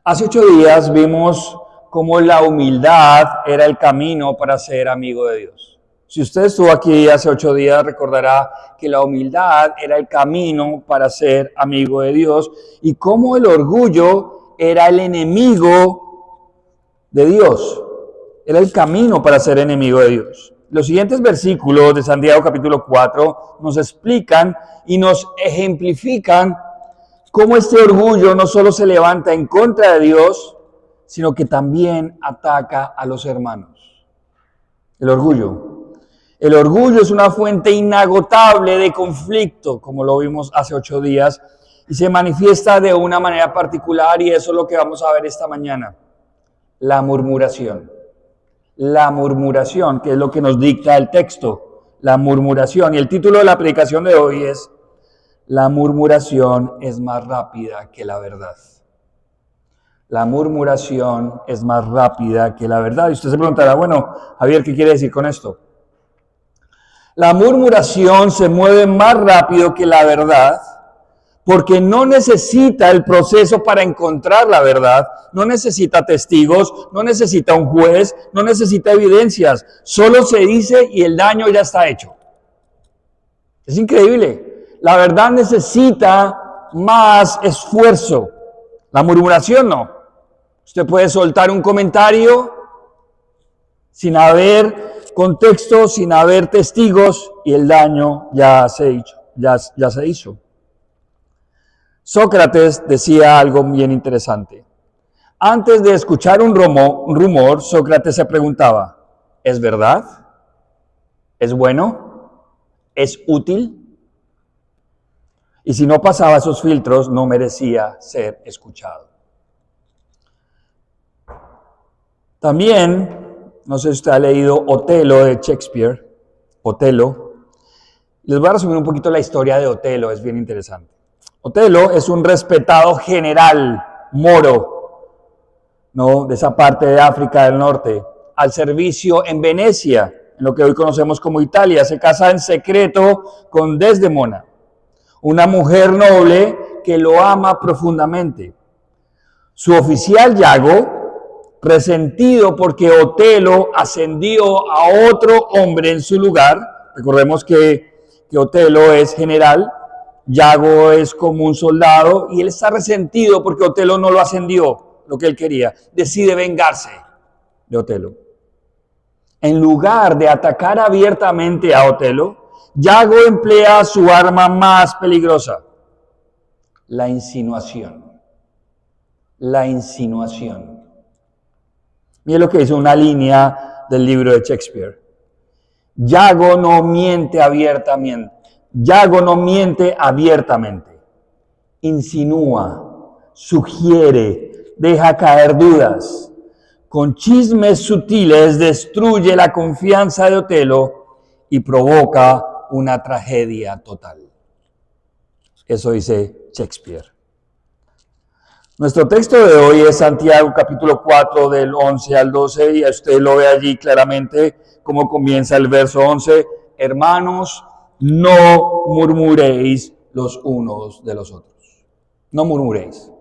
Hace 8 días vimos cómo la humildad era el camino para ser amigo de Dios. Si usted estuvo aquí hace 8 días, recordará que la humildad era el camino para ser amigo de Dios y cómo el orgullo era el enemigo de Dios. Era el camino para ser enemigo de Dios. Los siguientes versículos de Santiago capítulo 4 nos explican y nos ejemplifican cómo este orgullo no solo se levanta en contra de Dios, sino que también ataca a los hermanos. El orgullo. El orgullo es una fuente inagotable de conflicto, como lo vimos hace 8 días, y se manifiesta de una manera particular, y eso es lo que vamos a ver esta mañana. La murmuración. La murmuración, que es lo que nos dicta el texto. La murmuración. Y el título de la predicación de hoy es: la murmuración es más rápida que la verdad. La murmuración es más rápida que la verdad. Y usted se preguntará, bueno, Javier, ¿qué quiere decir con esto? La murmuración se mueve más rápido que la verdad porque no necesita el proceso para encontrar la verdad, no necesita testigos, no necesita un juez, no necesita evidencias. Solo se dice y el daño ya está hecho. Es increíble. La verdad necesita más esfuerzo. La murmuración no. Usted puede soltar un comentario sin haber contexto, sin haber testigos, y el daño ya se hizo. Sócrates decía algo bien interesante. Antes de escuchar un rumor, Sócrates se preguntaba: ¿es verdad? ¿Es bueno? ¿Es útil? Y si no pasaba esos filtros, no merecía ser escuchado. También, no sé si usted ha leído Otelo de Shakespeare, Otelo. Les voy a resumir un poquito la historia de Otelo, es bien interesante. Otelo es un respetado general moro, ¿no?, de esa parte de África del Norte, al servicio en Venecia, en lo que hoy conocemos como Italia. Se casa en secreto con Desdemona, una mujer noble que lo ama profundamente. Su oficial Yago, resentido porque Otelo ascendió a otro hombre en su lugar, recordemos que Otelo es general, Yago es como un soldado, y él está resentido porque Otelo no lo ascendió, lo que él quería. Decide vengarse de Otelo. En lugar de atacar abiertamente a Otelo, Yago emplea su arma más peligrosa: la insinuación. La insinuación. Mire lo que dice una línea del libro de Shakespeare. Yago no miente abiertamente. Yago no miente abiertamente. Insinúa, sugiere, deja caer dudas. Con chismes sutiles destruye la confianza de Otelo y provoca una tragedia total. Eso dice Shakespeare. Nuestro texto de hoy es Santiago capítulo 4 del 11 al 12 y usted lo ve allí claramente cómo comienza el verso 11. Hermanos, no murmuréis los unos de los otros. No murmuréis.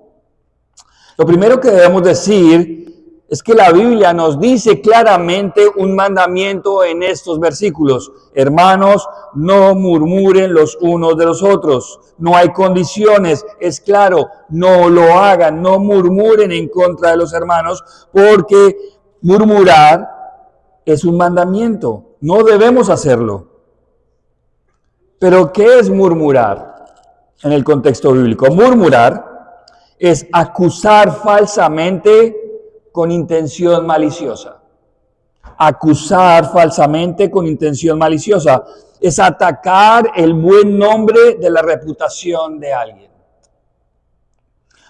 Lo primero que debemos decir es que la Biblia nos dice claramente un mandamiento en estos versículos. Hermanos, no murmuren los unos de los otros. No hay condiciones, es claro, no lo hagan, no murmuren en contra de los hermanos, porque murmurar es un mandamiento. No debemos hacerlo. Pero, ¿qué es murmurar en el contexto bíblico? Murmurar es acusar falsamente con intención maliciosa. Acusar falsamente con intención maliciosa es atacar el buen nombre de la reputación de alguien.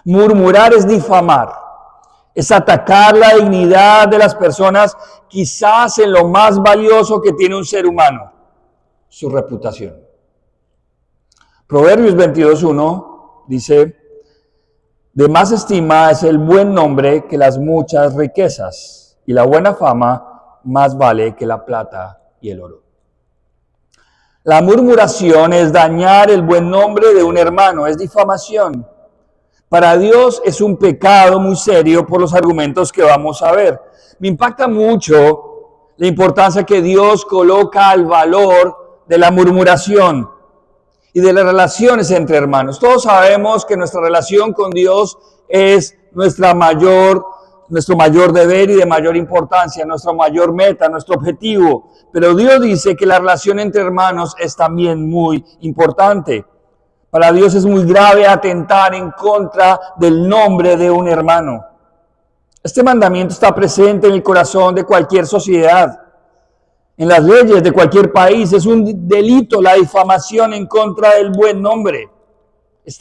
Murmurar es difamar, es atacar la dignidad de las personas, quizás en lo más valioso que tiene un ser humano, su reputación. Proverbios 22:1 dice: de más estima es el buen nombre que las muchas riquezas, y la buena fama más vale que la plata y el oro. La murmuración es dañar el buen nombre de un hermano, es difamación. Para Dios es un pecado muy serio por los argumentos que vamos a ver. Me impacta mucho la importancia que Dios coloca al valor de la murmuración y de las relaciones entre hermanos. Todos sabemos que nuestra relación con Dios es nuestro mayor deber y de mayor importancia, nuestra mayor meta, nuestro objetivo. Pero Dios dice que la relación entre hermanos es también muy importante. Para Dios es muy grave atentar en contra del nombre de un hermano. Este mandamiento está presente en el corazón de cualquier sociedad, en las leyes de cualquier país. Es un delito la difamación en contra del buen nombre. Es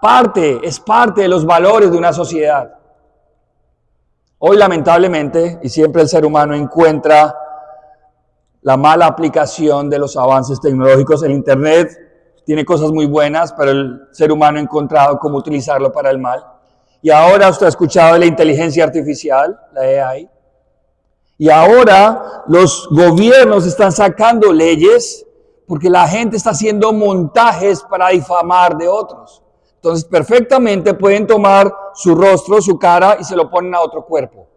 parte de los valores de una sociedad. Hoy, lamentablemente, y siempre el ser humano encuentra la mala aplicación de los avances tecnológicos. El Internet tiene cosas muy buenas, pero el ser humano ha encontrado cómo utilizarlo para el mal. Y ahora usted ha escuchado de la inteligencia artificial, la AI. Y ahora los gobiernos están sacando leyes porque la gente está haciendo montajes para difamar de otros. Entonces, perfectamente pueden tomar su rostro, su cara y se lo ponen a otro cuerpo.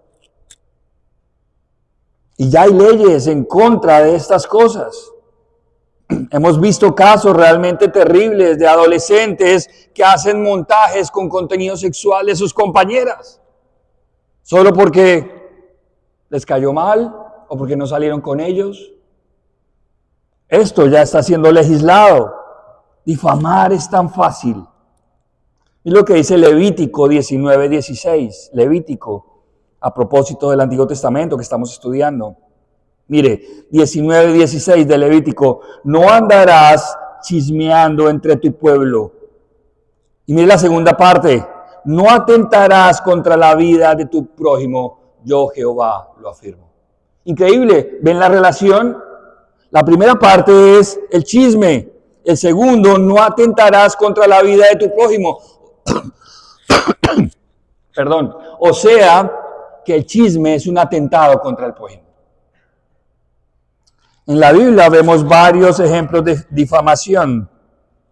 Y ya hay leyes en contra de estas cosas. Hemos visto casos realmente terribles de adolescentes que hacen montajes con contenido sexual de sus compañeras, solo porque les cayó mal o porque no salieron con ellos. Esto ya está siendo legislado. Difamar es tan fácil. Es lo que dice Levítico 19:16. Levítico, a propósito del Antiguo Testamento que estamos estudiando. Mire, 19:16 de Levítico, no andarás chismeando entre tu pueblo. Y mire la segunda parte, no atentarás contra la vida de tu prójimo, yo Jehová lo afirmo. Increíble, ¿ven la relación? La primera parte es el chisme, el segundo, no atentarás contra la vida de tu prójimo. Perdón, o sea, que el chisme es un atentado contra el prójimo. En la Biblia vemos varios ejemplos de difamación.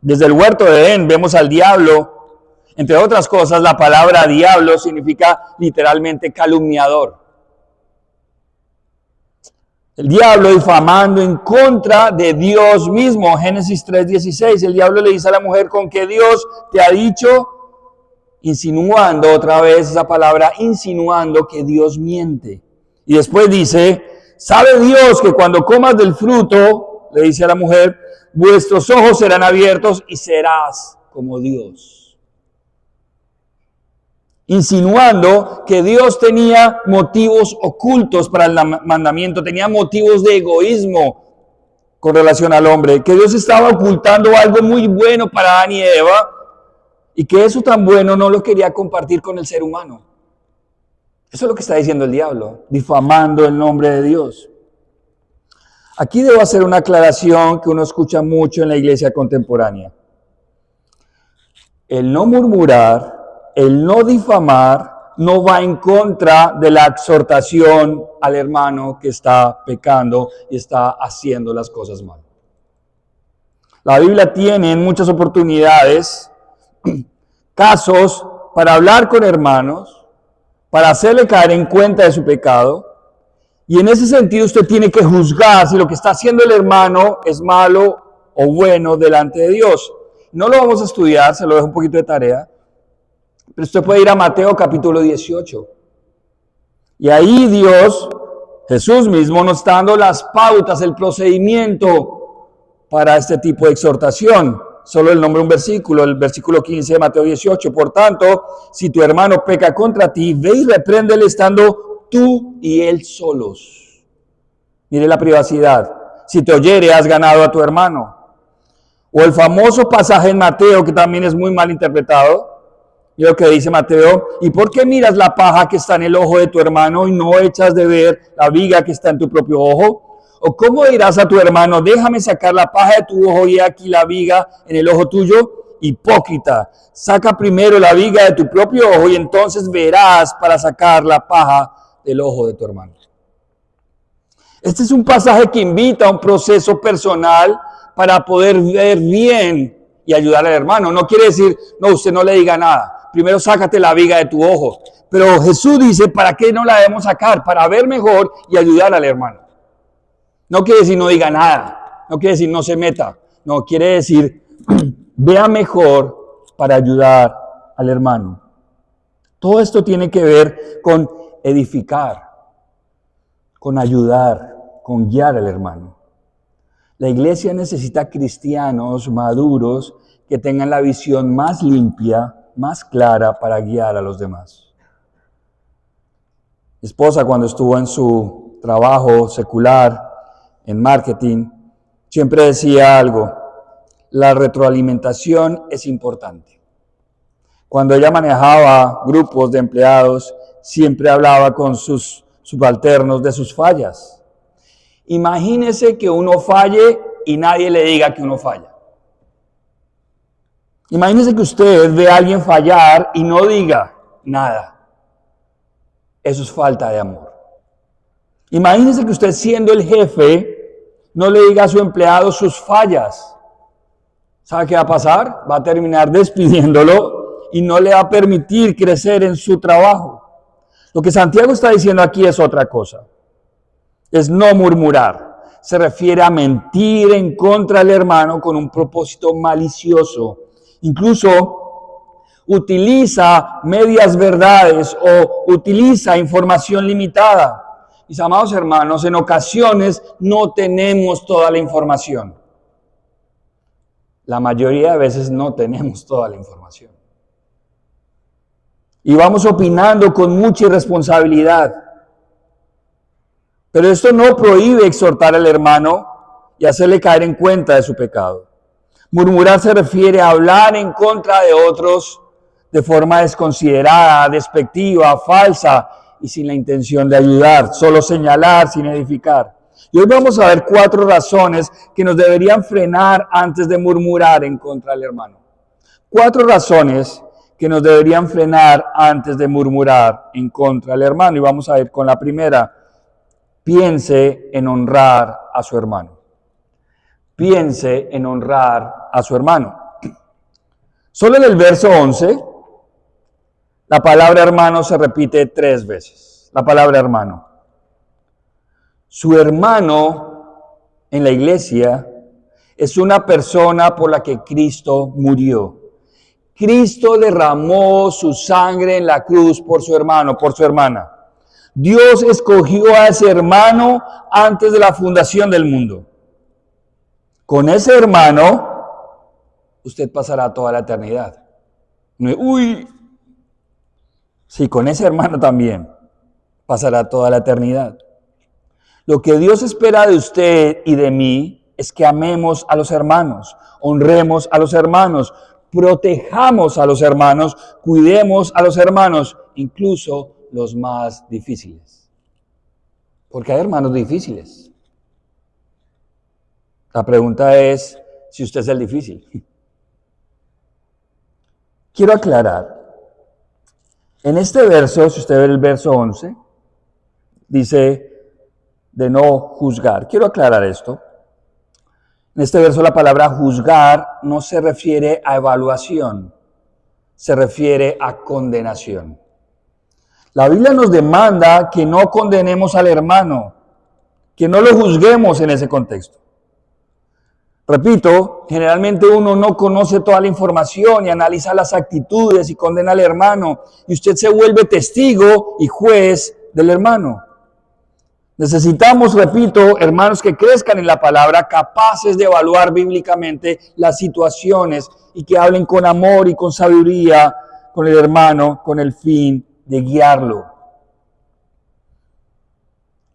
Desde el huerto de Edén vemos al diablo. Entre otras cosas, la palabra diablo significa literalmente calumniador. El diablo difamando en contra de Dios mismo. Génesis 3:16, el diablo le dice a la mujer, ¿con qué Dios te ha dicho? Insinuando otra vez esa palabra, insinuando que Dios miente. Y después dice, ¿sabe Dios que cuando comas del fruto, le dice a la mujer, vuestros ojos serán abiertos y serás como Dios? Insinuando que Dios tenía motivos ocultos para el mandamiento, tenía motivos de egoísmo con relación al hombre, que Dios estaba ocultando algo muy bueno para Adán y Eva y que eso tan bueno no lo quería compartir con el ser humano. Eso es lo que está diciendo el diablo, difamando el nombre de Dios. Aquí debo hacer una aclaración que uno escucha mucho en la iglesia contemporánea. El no murmurar, el no difamar, no va en contra de la exhortación al hermano que está pecando y está haciendo las cosas mal. La Biblia tiene en muchas oportunidades casos para hablar con hermanos, para hacerle caer en cuenta de su pecado, y en ese sentido usted tiene que juzgar si lo que está haciendo el hermano es malo o bueno delante de Dios. No lo vamos a estudiar, se lo dejo un poquito de tarea, pero usted puede ir a Mateo capítulo 18. Y ahí Dios, Jesús mismo, nos está dando las pautas, el procedimiento para este tipo de exhortación. Solo el nombre de un versículo, el versículo 15 de Mateo 18. Por tanto, si tu hermano peca contra ti, ve y repréndele estando tú y él solos. Mire la privacidad. Si te oyere, has ganado a tu hermano. O el famoso pasaje en Mateo, que también es muy mal interpretado. Mira lo que dice Mateo. ¿Y por qué miras la paja que está en el ojo de tu hermano y no echas de ver la viga que está en tu propio ojo? ¿O cómo dirás a tu hermano, déjame sacar la paja de tu ojo y aquí la viga en el ojo tuyo? Hipócrita, saca primero la viga de tu propio ojo y entonces verás para sacar la paja del ojo de tu hermano. Este es un pasaje que invita a un proceso personal para poder ver bien y ayudar al hermano. No quiere decir, no, usted no le diga nada. primero sácate la viga de tu ojo. Pero Jesús dice, ¿para qué no la debemos sacar? Para ver mejor y ayudar al hermano. No quiere decir no diga nada, no quiere decir no se meta, no, quiere decir vea mejor para ayudar al hermano. Todo esto tiene que ver con edificar, con ayudar, con guiar al hermano. La iglesia necesita cristianos maduros que tengan la visión más limpia, más clara para guiar a los demás. Mi esposa, cuando estuvo en su trabajo secular, en marketing, siempre decía algo: la retroalimentación es importante. Cuando ella manejaba grupos de empleados, siempre hablaba con sus subalternos de sus fallas. Imagínese que uno falle y nadie le diga que uno falla. Imagínese que usted ve a alguien fallar y no diga nada. Eso es falta de amor. Imagínese que usted, siendo el jefe, no le diga a su empleado sus fallas. ¿Sabe qué va a pasar? Va a terminar despidiéndolo y no le va a permitir crecer en su trabajo. Lo que Santiago está diciendo aquí es otra cosa. Es no murmurar. Se refiere a mentir en contra del hermano con un propósito malicioso. Incluso utiliza medias verdades o utiliza información limitada. Mis amados hermanos, en ocasiones no tenemos toda la información. La mayoría de veces no tenemos toda la información. Y vamos opinando con mucha irresponsabilidad. Pero esto no prohíbe exhortar al hermano y hacerle caer en cuenta de su pecado. Murmurar se refiere a hablar en contra de otros de forma desconsiderada, despectiva, falsa y sin la intención de ayudar, solo señalar sin edificar. Y hoy vamos a ver 4 razones que nos deberían frenar antes de murmurar en contra del hermano. 4 razones que nos deberían frenar antes de murmurar en contra del hermano. Y vamos a ver con la primera: piense en honrar a su hermano. Piense en honrar a su hermano. Solo en el verso 11, la palabra hermano se repite 3 veces. La palabra hermano. Su hermano en la iglesia es una persona por la que Cristo murió. Cristo derramó su sangre en la cruz por su hermano, por su hermana. Dios escogió a ese hermano antes de la fundación del mundo. Con ese hermano, usted pasará toda la eternidad. Sí, con ese hermano también pasará toda la eternidad. Lo que Dios espera de usted y de mí es que amemos a los hermanos, honremos a los hermanos, protejamos a los hermanos, cuidemos a los hermanos, incluso los más difíciles. Porque hay hermanos difíciles. La pregunta es si usted es el difícil. Quiero aclarar. En este verso, si usted ve el verso 11, dice de no juzgar. Quiero aclarar esto. En este verso la palabra juzgar no se refiere a evaluación, se refiere a condenación. La Biblia nos demanda que no condenemos al hermano, que no lo juzguemos en ese contexto. Repito, generalmente uno no conoce toda la información y analiza las actitudes y condena al hermano, y usted se vuelve testigo y juez del hermano. Necesitamos, repito, hermanos que crezcan en la palabra, capaces de evaluar bíblicamente las situaciones y que hablen con amor y con sabiduría con el hermano, con el fin de guiarlo.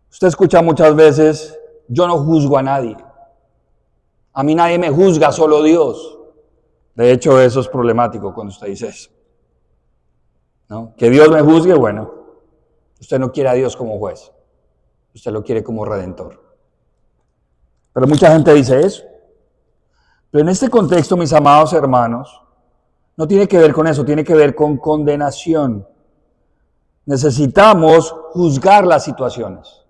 Usted escucha muchas veces: yo no juzgo a nadie. A mí nadie me juzga, solo Dios. De hecho, eso es problemático cuando usted dice eso, ¿no? Que Dios me juzgue, bueno, usted no quiere a Dios como juez. Usted lo quiere como redentor. Pero mucha gente dice eso. Pero en este contexto, mis amados hermanos, no tiene que ver con eso, tiene que ver con condenación. Necesitamos juzgar las situaciones.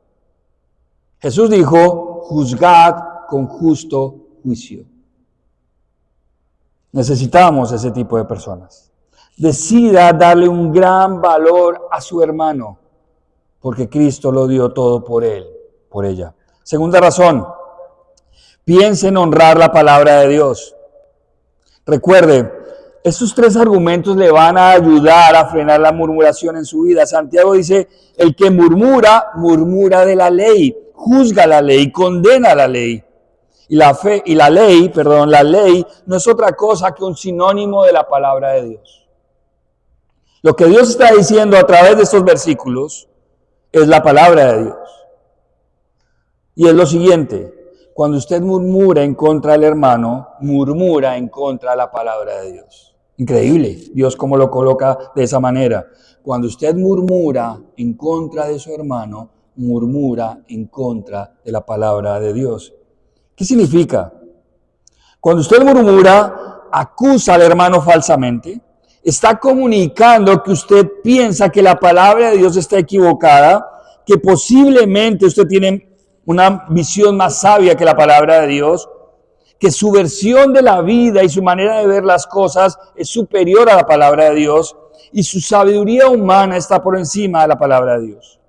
Jesús dijo: juzgad con justo juicio. Necesitamos ese tipo de personas. decida darle un gran valor a su hermano, porque Cristo lo dio todo por él, por ella. Segunda razón, piense en honrar la palabra de Dios. Recuerde, estos tres argumentos le van a ayudar a frenar la murmuración en su vida. Santiago dice, el que murmura, murmura de la ley, juzga la ley, condena la ley. La ley no es otra cosa que un sinónimo de la palabra de Dios. Lo que Dios está diciendo a través de estos versículos es la palabra de Dios. Y es lo siguiente, cuando usted murmura en contra del hermano, murmura en contra de la palabra de Dios. Increíble, Dios cómo lo coloca de esa manera. Cuando usted murmura en contra de su hermano, murmura en contra de la palabra de Dios. ¿Qué significa? Cuando usted murmura, acusa al hermano falsamente, está comunicando que usted piensa que la palabra de Dios está equivocada, que posiblemente usted tiene una visión más sabia que la palabra de Dios, que su versión de la vida y su manera de ver las cosas es superior a la palabra de Dios y su sabiduría humana está por encima de la palabra de Dios.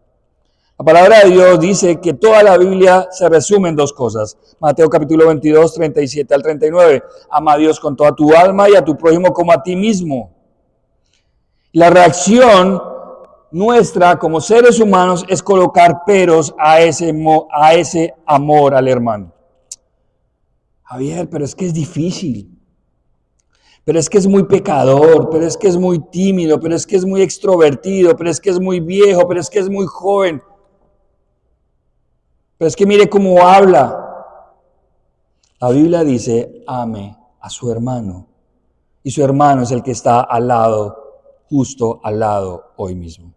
La palabra de Dios dice que toda la Biblia se resume en dos cosas. Mateo capítulo 22, 37 al 39. Ama a Dios con toda tu alma y a tu prójimo como a ti mismo. La reacción nuestra como seres humanos es colocar peros a ese amor al hermano. Javier, pero es que es difícil. Pero es que es muy pecador, pero es que es muy tímido, pero es que es muy extrovertido, pero es que es muy viejo, pero es que es muy joven. Pero es que mire cómo habla. La Biblia dice, ame a su hermano. Y su hermano es el que está al lado, justo al lado hoy mismo.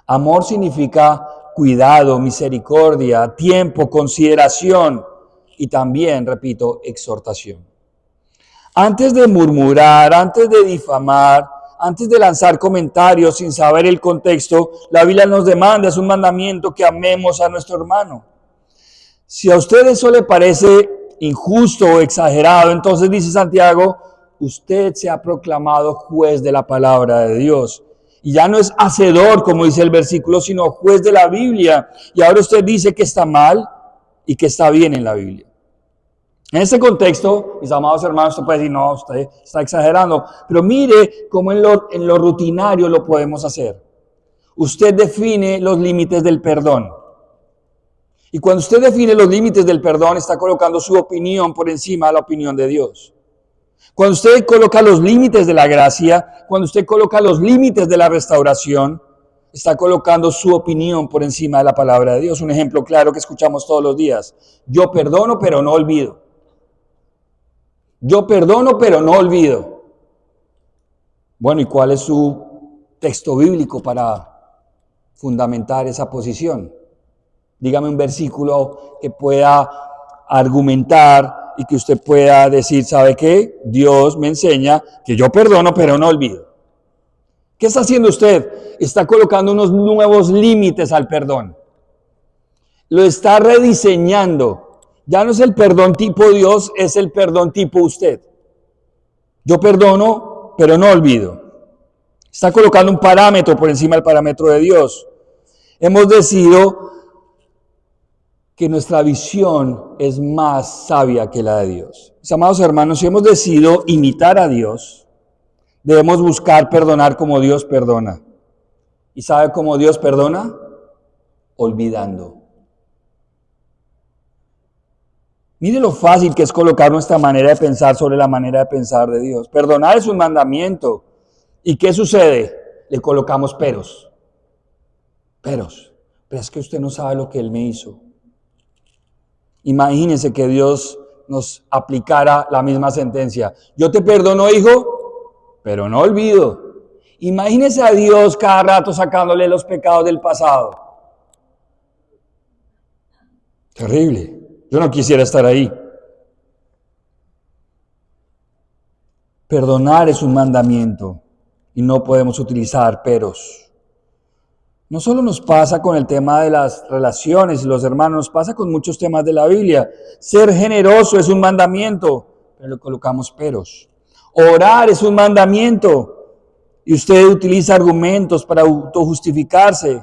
Amor significa cuidado, misericordia, tiempo, consideración y también, repito, exhortación. Antes de murmurar, antes de difamar, antes de lanzar comentarios sin saber el contexto, la Biblia nos demanda, es un mandamiento que amemos a nuestro hermano. Si a usted eso le parece injusto o exagerado, entonces dice Santiago, usted se ha proclamado juez de la palabra de Dios. Y ya no es hacedor, como dice el versículo, sino juez de la Biblia. Y ahora usted dice que está mal y que está bien en la Biblia. En ese contexto, mis amados hermanos, usted puede decir, no, usted está exagerando. Pero mire cómo en lo rutinario lo podemos hacer. Usted define los límites del perdón. Y cuando usted define los límites del perdón, está colocando su opinión por encima de la opinión de Dios. Cuando usted coloca los límites de la gracia, cuando usted coloca los límites de la restauración, está colocando su opinión por encima de la palabra de Dios. Un ejemplo claro que escuchamos todos los días. Yo perdono, pero no olvido. Yo perdono, pero no olvido. Bueno, ¿y cuál es su texto bíblico para fundamentar esa posición? Dígame un versículo que pueda argumentar y que usted pueda decir, ¿sabe qué? Dios me enseña que yo perdono, pero no olvido. ¿Qué está haciendo usted? Está colocando unos nuevos límites al perdón. Lo está rediseñando. Ya no es el perdón tipo Dios, es el perdón tipo usted. Yo perdono, pero no olvido. Está colocando un parámetro por encima del parámetro de Dios. Hemos decidido que nuestra visión es más sabia que la de Dios. Mis amados hermanos, si hemos decidido imitar a Dios, debemos buscar perdonar como Dios perdona. ¿Y sabe cómo Dios perdona? Olvidando. Mire lo fácil que es colocar nuestra manera de pensar sobre la manera de pensar de Dios. Perdonar es un mandamiento. ¿Y qué sucede? Le colocamos peros. Peros. Pero es que usted no sabe lo que Él me hizo. Imagínense que Dios nos aplicara la misma sentencia. Yo te perdono, hijo, pero no olvido. Imagínense a Dios cada rato sacándole los pecados del pasado. Terrible. Yo no quisiera estar ahí. Perdonar es un mandamiento y no podemos utilizar peros. No solo nos pasa con el tema de las relaciones y los hermanos, nos pasa con muchos temas de la Biblia. Ser generoso es un mandamiento, pero le colocamos peros. Orar es un mandamiento, y usted utiliza argumentos para autojustificarse.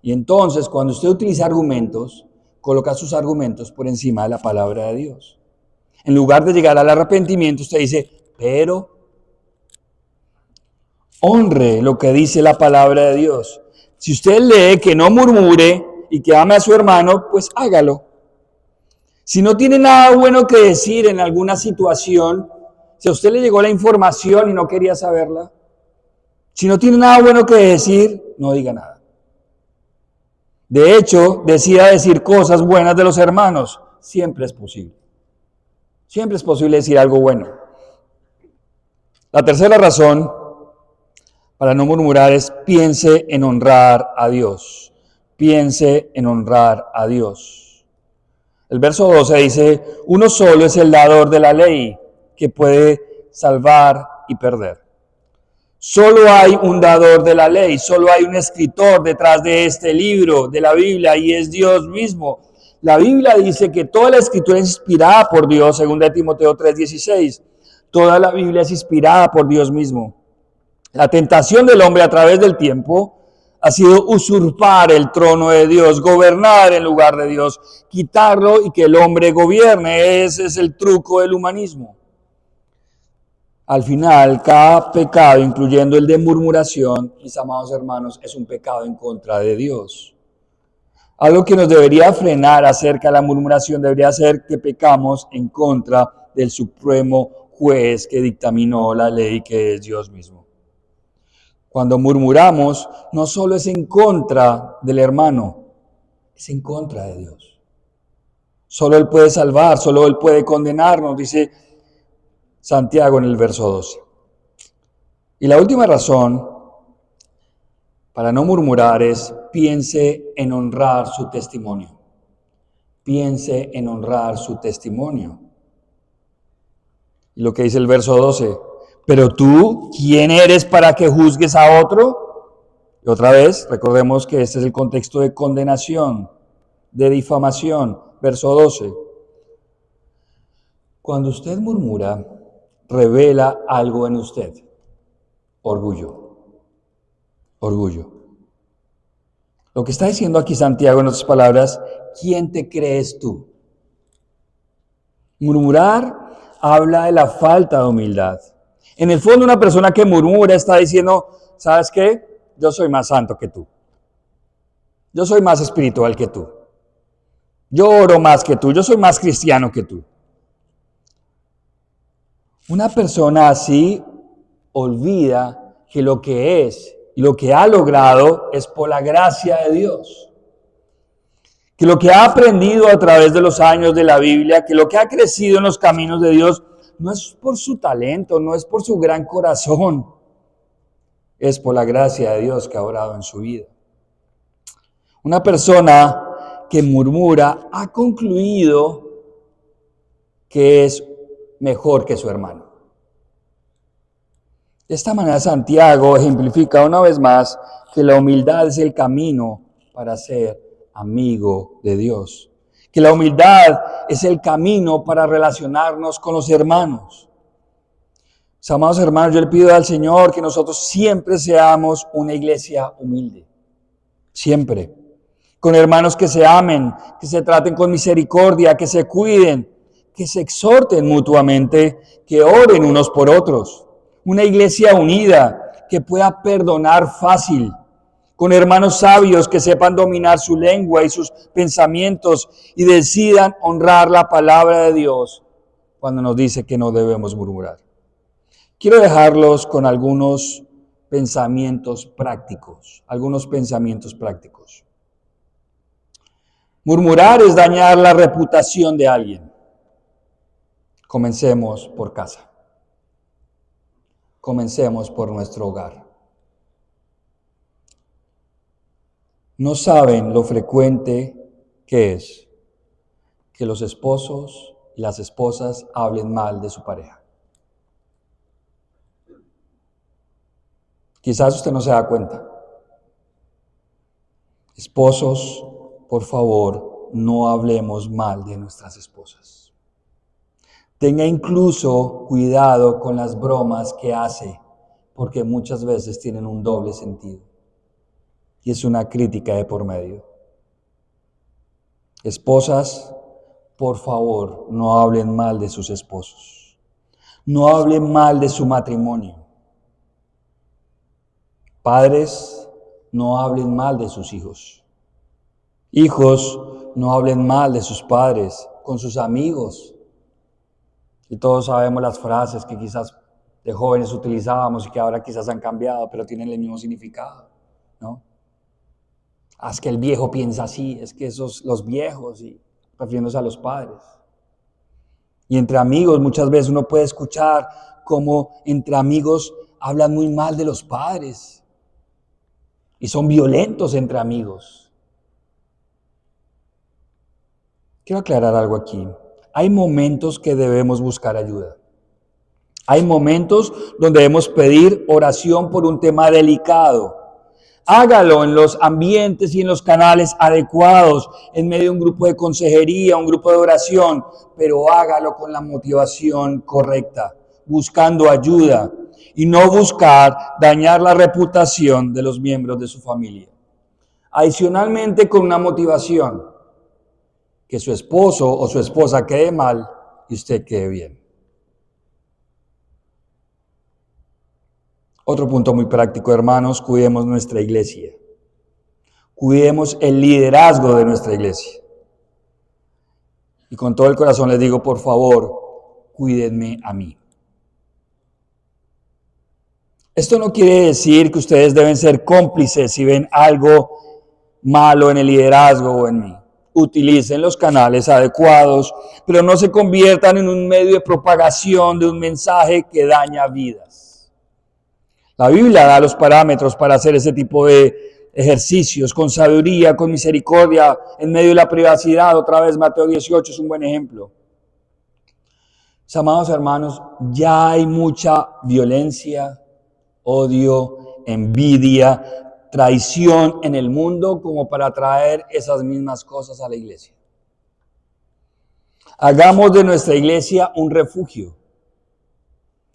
Y entonces, cuando usted utiliza argumentos, coloca sus argumentos por encima de la palabra de Dios. En lugar de llegar al arrepentimiento, usted dice, pero honre lo que dice la palabra de Dios. Si usted lee que no murmure y que ame a su hermano, pues hágalo. Si no tiene nada bueno que decir en alguna situación, si a usted le llegó la información y no quería saberla, si no tiene nada bueno que decir, no diga nada. De hecho, decida decir cosas buenas de los hermanos. Siempre es posible. Siempre es posible decir algo bueno. La tercera razón para no murmurar es piense en honrar a Dios. Piense en honrar a Dios. El verso 12 dice, uno solo es el dador de la ley que puede salvar y perder. Solo hay un dador de la ley, solo hay un escritor detrás de este libro, de la Biblia, y es Dios mismo. La Biblia dice que toda la escritura es inspirada por Dios, según de Timoteo 3:16. Toda la Biblia es inspirada por Dios mismo. La tentación del hombre a través del tiempo ha sido usurpar el trono de Dios, gobernar en lugar de Dios, quitarlo y que el hombre gobierne. Ese es el truco del humanismo. Al final, cada pecado, incluyendo el de murmuración, mis amados hermanos, es un pecado en contra de Dios. Algo que nos debería frenar acerca de la murmuración debería ser que pecamos en contra del supremo juez que dictaminó la ley, que es Dios mismo. Cuando murmuramos, no solo es en contra del hermano, es en contra de Dios. Solo Él puede salvar, solo Él puede condenarnos, dice Santiago en el verso 12. Y la última razón para no murmurar es piense en honrar su testimonio. Piense en honrar su testimonio. Y lo que dice el verso 12, pero tú, ¿quién eres para que juzgues a otro? Y otra vez, recordemos que este es el contexto de condenación, de difamación. Verso 12. Cuando usted murmura, revela algo en usted. Orgullo. Orgullo. Lo que está diciendo aquí Santiago en otras palabras, ¿quién te crees tú? Murmurar habla de la falta de humildad. En el fondo, una persona que murmura está diciendo, ¿sabes qué? Yo soy más santo que tú. Yo soy más espiritual que tú. Yo oro más que tú. Yo soy más cristiano que tú. Una persona así olvida que lo que es y lo que ha logrado es por la gracia de Dios. Que lo que ha aprendido a través de los años de la Biblia, que lo que ha crecido en los caminos de Dios, no es por su talento, no es por su gran corazón, es por la gracia de Dios que ha obrado en su vida. Una persona que murmura ha concluido que es mejor que su hermano. De esta manera Santiago ejemplifica una vez más que la humildad es el camino para ser amigo de Dios. Que la humildad es el camino para relacionarnos con los hermanos. Mis amados hermanos, yo le pido al Señor que nosotros siempre seamos una iglesia humilde. Siempre. Con hermanos que se amen, que se traten con misericordia, que se cuiden, que se exhorten mutuamente, que oren unos por otros. Una iglesia unida que pueda perdonar fácil, con hermanos sabios que sepan dominar su lengua y sus pensamientos y decidan honrar la palabra de Dios cuando nos dice que no debemos murmurar. Quiero dejarlos con algunos pensamientos prácticos, Murmurar es dañar la reputación de alguien. Comencemos por casa. Comencemos por nuestro hogar. No saben lo frecuente que es que los esposos y las esposas hablen mal de su pareja. Quizás usted no se da cuenta. Esposos, por favor, no hablemos mal de nuestras esposas. Tenga incluso cuidado con las bromas que hace, porque muchas veces tienen un doble sentido. Y es una crítica de por medio. Esposas, por favor, no hablen mal de sus esposos. No hablen mal de su matrimonio. Padres, no hablen mal de sus hijos. Hijos, no hablen mal de sus padres, con sus amigos. Y todos sabemos las frases que quizás de jóvenes utilizábamos y que ahora quizás han cambiado, pero tienen el mismo significado, ¿no? Es que el viejo piensa así, es que esos los viejos, y refiriéndose a los padres. Y entre amigos muchas veces uno puede escuchar cómo entre amigos hablan muy mal de los padres y son violentos entre amigos. Quiero aclarar algo aquí. Hay momentos que debemos buscar ayuda. Hay momentos donde debemos pedir oración por un tema delicado. Hágalo en los ambientes y en los canales adecuados, en medio de un grupo de consejería, un grupo de oración, pero hágalo con la motivación correcta, buscando ayuda y no buscar dañar la reputación de los miembros de su familia. Adicionalmente, con una motivación, que su esposo o su esposa quede mal y usted quede bien. Otro punto muy práctico, hermanos, cuidemos nuestra iglesia. Cuidemos el liderazgo de nuestra iglesia. Y con todo el corazón les digo, por favor, cuídenme a mí. Esto no quiere decir que ustedes deben ser cómplices si ven algo malo en el liderazgo o en mí. Utilicen los canales adecuados, pero no se conviertan en un medio de propagación de un mensaje que daña vidas. La Biblia da los parámetros para hacer ese tipo de ejercicios, con sabiduría, con misericordia, en medio de la privacidad. Otra vez Mateo 18 es un buen ejemplo. Mis amados hermanos, ya hay mucha violencia, odio, envidia, traición en el mundo como para traer esas mismas cosas a la iglesia. Hagamos de nuestra iglesia un refugio.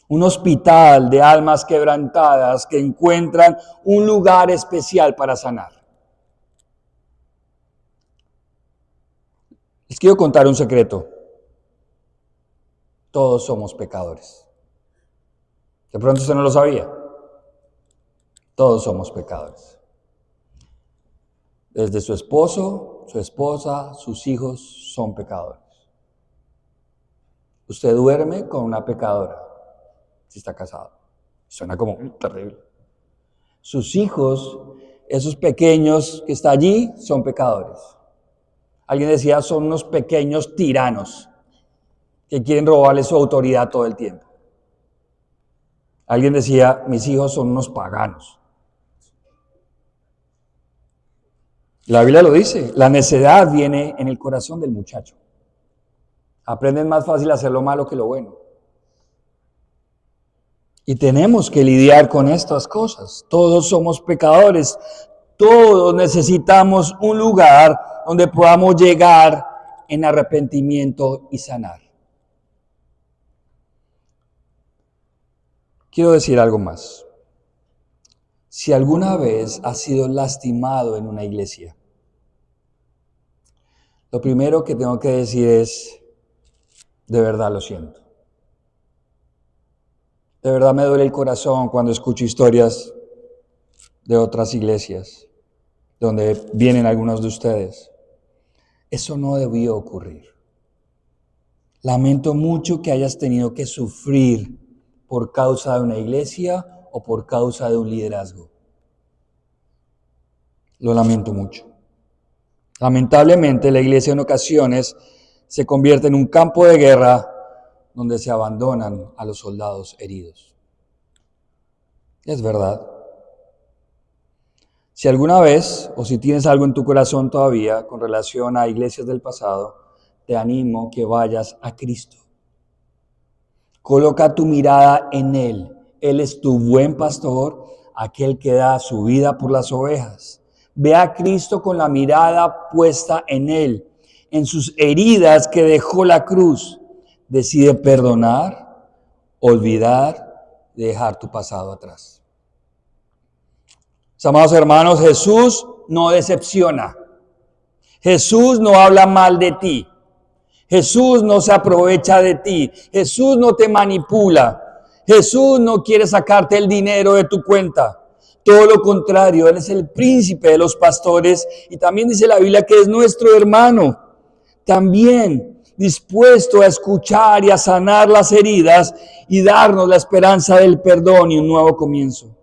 Un hospital de almas quebrantadas que encuentran un lugar especial para sanar. Les quiero contar un secreto. Todos somos pecadores. De pronto usted no lo sabía. Todos somos pecadores. Desde su esposo, su esposa, sus hijos son pecadores. Usted duerme con una pecadora. Si está casado. Suena como terrible. Sus hijos, esos pequeños que están allí, son pecadores. Alguien decía, son unos pequeños tiranos que quieren robarle su autoridad todo el tiempo. Alguien decía, mis hijos son unos paganos. La Biblia lo dice, la necedad viene en el corazón del muchacho. Aprenden más fácil a hacer lo malo que lo bueno. Y tenemos que lidiar con estas cosas. Todos somos pecadores. Todos necesitamos un lugar donde podamos llegar en arrepentimiento y sanar. Quiero decir algo más. Si alguna vez has sido lastimado en una iglesia, lo primero que tengo que decir es, de verdad lo siento. De verdad me duele el corazón cuando escucho historias de otras iglesias, donde vienen algunos de ustedes. Eso no debió ocurrir. Lamento mucho que hayas tenido que sufrir por causa de una iglesia o por causa de un liderazgo. Lo lamento mucho. Lamentablemente, la iglesia en ocasiones se convierte en un campo de guerra donde se abandonan a los soldados heridos. Es verdad. Si alguna vez, o si tienes algo en tu corazón todavía con relación a iglesias del pasado, te animo que vayas a Cristo. Coloca tu mirada en Él. Él es tu buen pastor, aquel que da su vida por las ovejas. Ve a Cristo con la mirada puesta en Él, en sus heridas que dejó la cruz. Decide perdonar, olvidar de dejar tu pasado atrás. Amados hermanos, Jesús no decepciona. Jesús no habla mal de ti. Jesús no se aprovecha de ti. Jesús no te manipula. Jesús no quiere sacarte el dinero de tu cuenta. Todo lo contrario, Él es el príncipe de los pastores y también dice la Biblia que es nuestro hermano. También dispuesto a escuchar y a sanar las heridas y darnos la esperanza del perdón y un nuevo comienzo.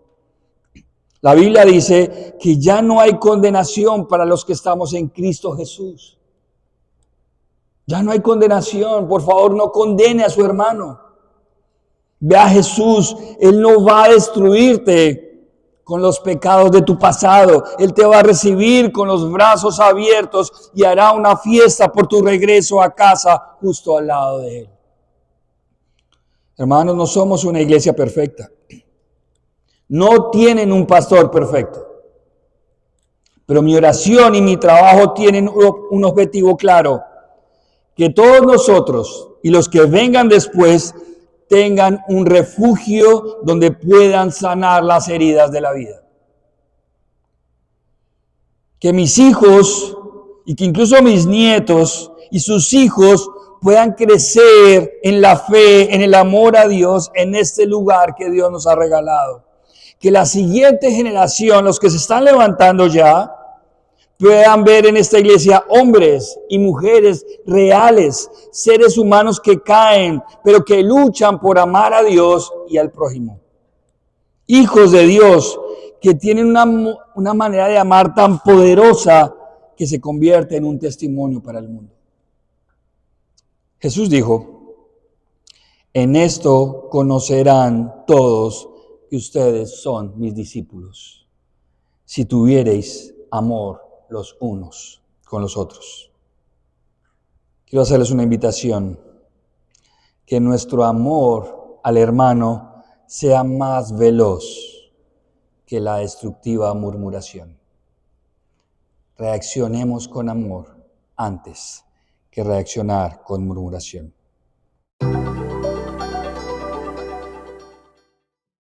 La Biblia dice que ya no hay condenación para los que estamos en Cristo Jesús. Ya no hay condenación. Por favor, no condene a su hermano. Ve a Jesús. Él no va a destruirte con los pecados de tu pasado. Él te va a recibir con los brazos abiertos y hará una fiesta por tu regreso a casa justo al lado de Él. Hermanos, no somos una iglesia perfecta. No tienen un pastor perfecto. Pero mi oración y mi trabajo tienen un objetivo claro. Que todos nosotros y los que vengan después tengan un refugio donde puedan sanar las heridas de la vida. Que mis hijos y que incluso mis nietos y sus hijos puedan crecer en la fe, en el amor a Dios, en este lugar que Dios nos ha regalado. Que la siguiente generación, los que se están levantando ya, puedan ver en esta iglesia hombres y mujeres reales, seres humanos que caen, pero que luchan por amar a Dios y al prójimo. Hijos de Dios que tienen una manera de amar tan poderosa que se convierte en un testimonio para el mundo. Jesús dijo, en esto conocerán todos que ustedes son mis discípulos, si tuviereis amor los unos con los otros. Quiero hacerles una invitación, que nuestro amor al hermano sea más veloz que la destructiva murmuración. Reaccionemos con amor antes que reaccionar con murmuración.